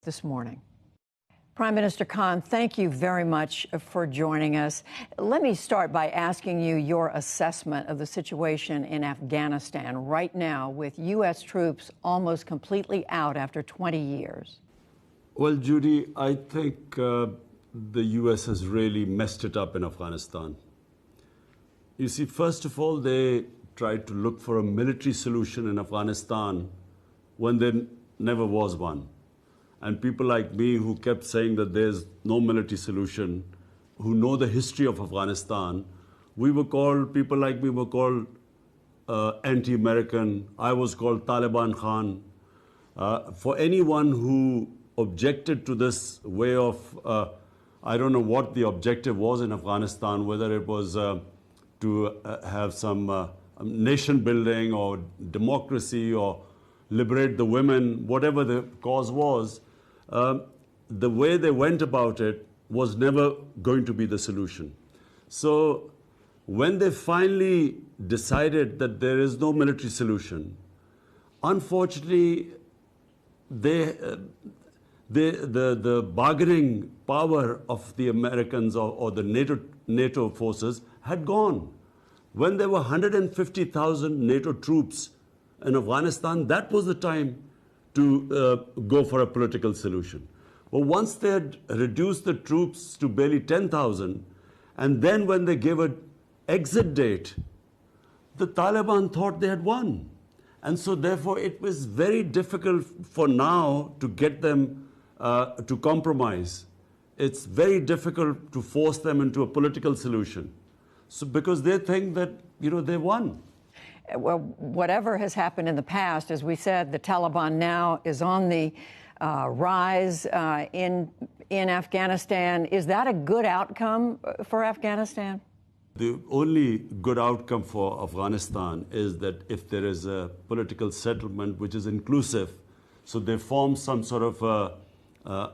this morning. Prime Minister Khan, thank you very much for joining us. Let me start by asking you your assessment of the situation in Afghanistan right now with U.S. troops almost completely out after 20 years. Well, Judy, I think the U.S. has really messed it up in Afghanistan. You see, first of all, they tried to look for a military solution in Afghanistan when there never was one. And people like me who kept saying that there's no military solution, who know the history of Afghanistan, people like me were called anti-American. I was called Taliban Khan. For anyone who objected to this way of, I don't know what the objective was in Afghanistan, whether it was to have some nation building or democracy or liberate the women, whatever the cause was, the way they went about it was never going to be the solution. So when they finally decided that there is no military solution, unfortunately, the bargaining power of the Americans or the NATO forces had gone. When there were 150,000 NATO troops in Afghanistan, that was the time to go for a political solution. But once they had reduced the troops to barely 10,000, and then when they gave an exit date, the Taliban thought they had won. And so therefore it was very difficult for now to get them to compromise. It's very difficult to force them into a political solution. So because they think that, they won. Well, whatever has happened in the past, as we said, the Taliban now is on the rise in Afghanistan. Is that a good outcome for Afghanistan? The only good outcome for Afghanistan is that if there is a political settlement which is inclusive, so they form some sort of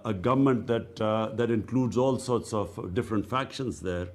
a government that includes all sorts of different factions there,